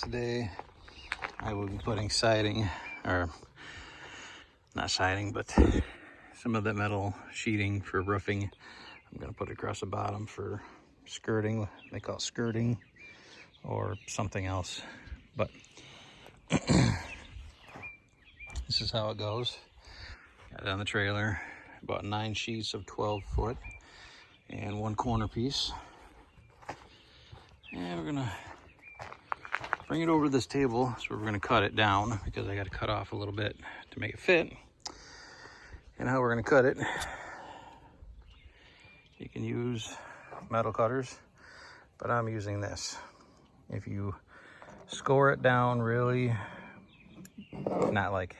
Today I will be putting siding, or not siding, but some of the metal sheeting for roofing. I'm going to put it across the bottom for skirting. They call it skirting or something else. But this is how it goes. Got it on the trailer. About 9 sheets of 12 foot and 1 corner piece. And we're going to bring it over to this table. So we're going to cut it down because I got to cut off a little bit to make it fit. And how we're going to cut it, you can use metal cutters, but I'm using this. If you score it down really, not like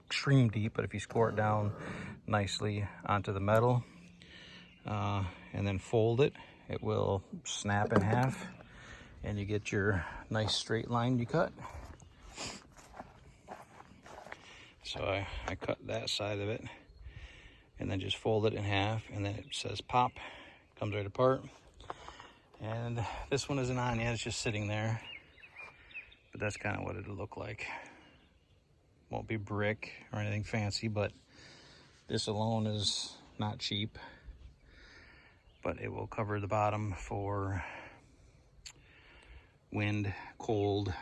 extreme deep, but if you score it down nicely onto the metal and then fold it, it will snap in half and you get your nice straight line you cut. So I cut that side of it and then just fold it in half, and then it says pop, comes right apart. And this one isn't on yet, it's just sitting there, but that's kind of what it'll look like. Won't be brick or anything fancy, but this alone is not cheap, but it will cover the bottom for wind, cold,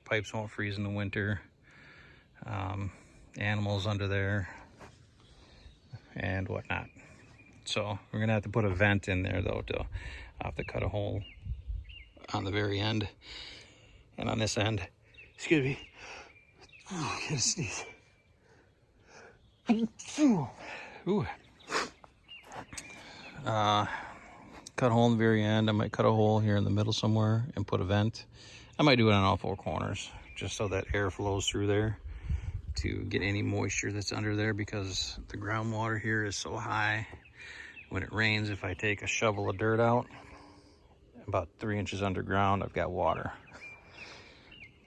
pipes won't freeze in the winter, animals under there and whatnot. So we're gonna have to put a vent in there though. I'll have to cut a hole on the very end and on this end. Excuse me. Oh, I gotta sneeze. Ooh. Cut a hole in the very end. I might cut a hole here in the middle somewhere and put a vent. I might do it on all 4 corners just so that air flows through there to get any moisture that's under there, because the groundwater here is so high. When it rains, if I take a shovel of dirt out, about 3 inches underground, I've got water.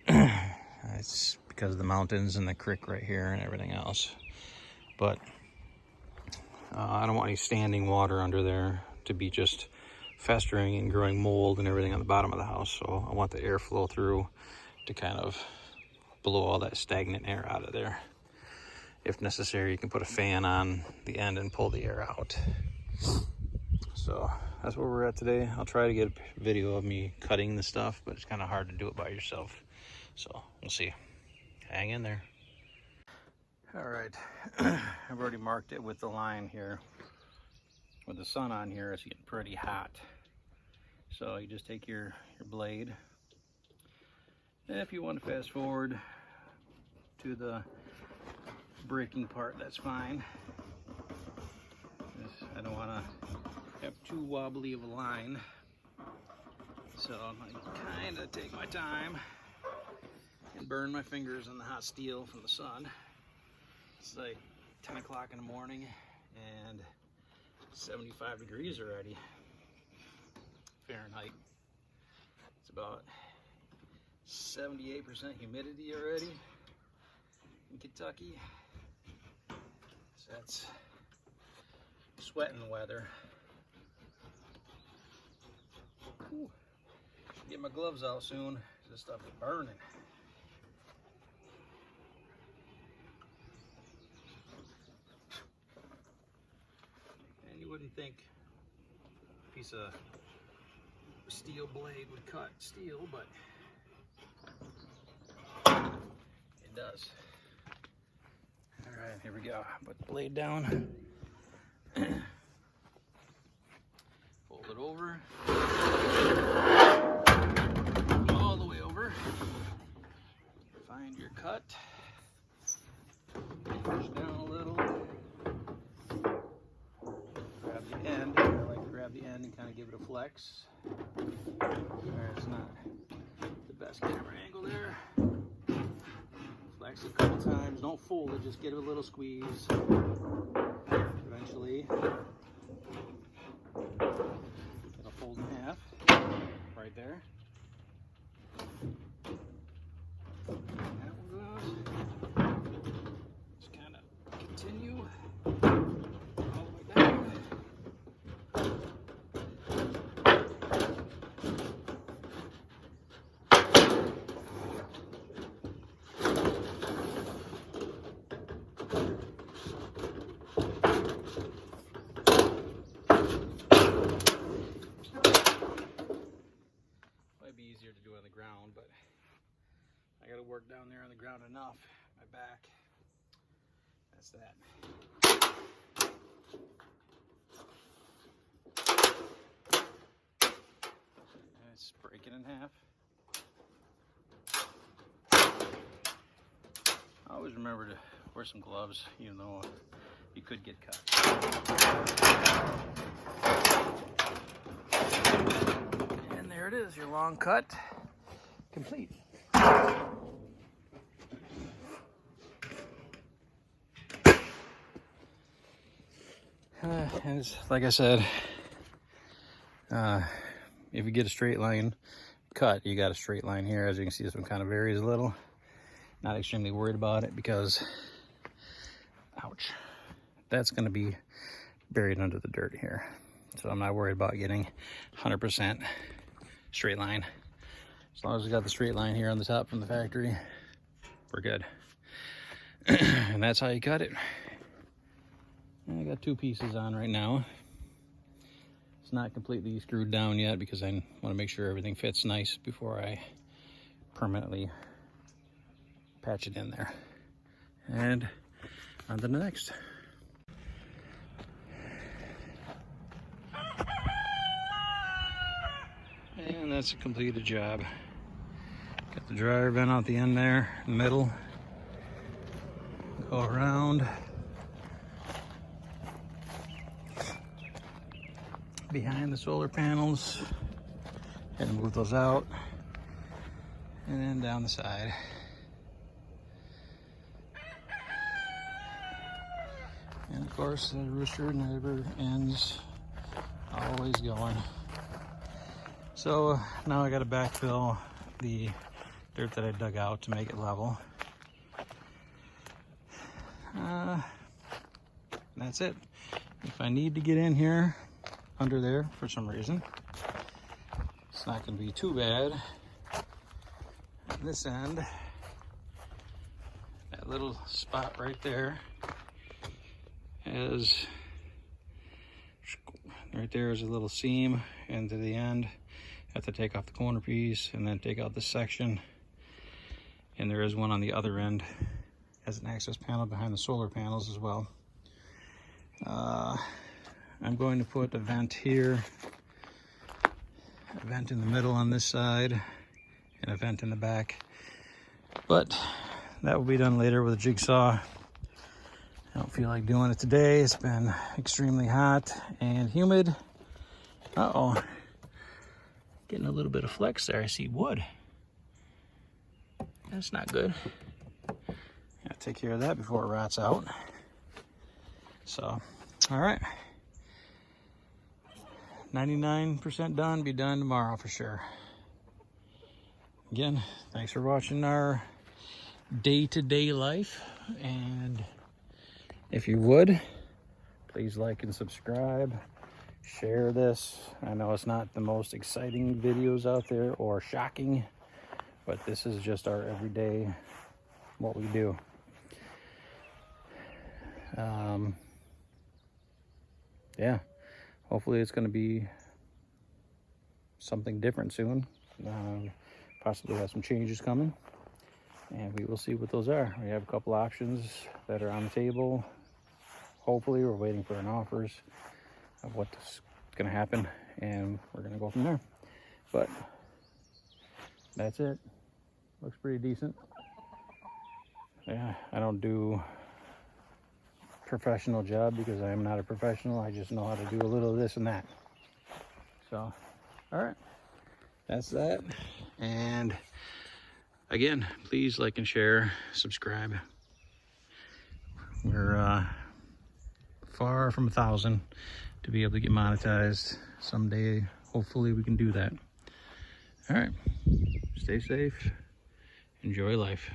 It's because of the mountains and the creek right here and everything else. But I don't want any standing water under there to be just festering and growing mold and everything on the bottom of the house. So I want the air flow through to kind of blow all that stagnant air out of there. If necessary, you can put a fan on the end and pull the air out. So that's where we're at today. I'll try to get a video of me cutting the stuff, but it's kind of hard to do it by yourself. So we'll see. Hang in there. All right, I've already marked it with the line here. With the sun on here, it's getting pretty hot. So you just take your blade. And if you want to fast forward to the breaking part, that's fine. I don't want to have too wobbly of a line. So I kind of take my time and burn my fingers on the hot steel from the sun. It's like 10 o'clock in the morning and 75 degrees already, Fahrenheit. It's about 78% humidity already in Kentucky. So that's sweating weather. Whew. Should get my gloves out soon. This stuff is burning. And you wouldn't think a piece of steel blade would cut steel, but it does. All right, here we go. Put the blade down. Fold it over. All the way over. Find your cut. Push down a little. Grab the end. I like to grab the end and kind of give it a flex. Alright, it's not the best camera angle there. Flex it a couple times. Don't fold it, just give it a little squeeze. Eventually, it'll fold in half right there. That one goes. Just kind of continue all the way down. ground, but I got to work down there on the ground enough. My back. That's that. And it's breaking in half. I always remember to wear some gloves, even though you could get cut. And there it is, your long cut complete. And it's, like I said, if you get a straight line cut, you got a straight line here. As you can see, this one kind of varies a little. Not extremely worried about it because, ouch, that's going to be buried under the dirt here. So I'm not worried about getting 100% straight line. As long as we got the straight line here on the top from the factory, we're good. And that's how you cut it. And I got 2 pieces on right now. It's not completely screwed down yet because I want to make sure everything fits nice before I permanently patch it in there. And on to the next. And that's a completed job. Got the dryer vent out the end there, in the middle. Go around. Behind the solar panels. And move those out. And then down the side. And of course, the rooster never ends, always going. So now I got to backfill the dirt that I dug out to make it level. That's it. If I need to get in here, under there for some reason, it's not going to be too bad. On this end, that little spot right there, right there is a little seam into the end. Have to take off the corner piece and then take out this section. And there is one on the other end as an access panel behind the solar panels as well. I'm going to put a vent here, a vent in the middle on this side, and a vent in the back. But that will be done later with a jigsaw. I don't feel like doing it today. It's been extremely hot and humid. Uh-oh. Getting a little bit of flex there. I see wood. That's not good. Gotta take care of that before it rots out. So, all right. 99% done. Be done tomorrow for sure. Again, thanks for watching our day-to-day life. And if you would, please like and subscribe. Share this. I know it's not the most exciting videos out there or shocking, but this is just our everyday, what we do. Yeah, hopefully it's going to be something different soon. Possibly have some changes coming, and we will see what those are. We have a couple options that are on the table. Hopefully we're waiting for an offers of what's going to happen, and we're going to go from there. But that's it. Looks pretty decent. Yeah, I don't do professional job because I am not a professional. I just know how to do a little of this and that. So, all right, that's that. And again, please like and share, subscribe. We're far from 1,000 to be able to get monetized. Someday, hopefully we can do that. All right, stay safe, enjoy life.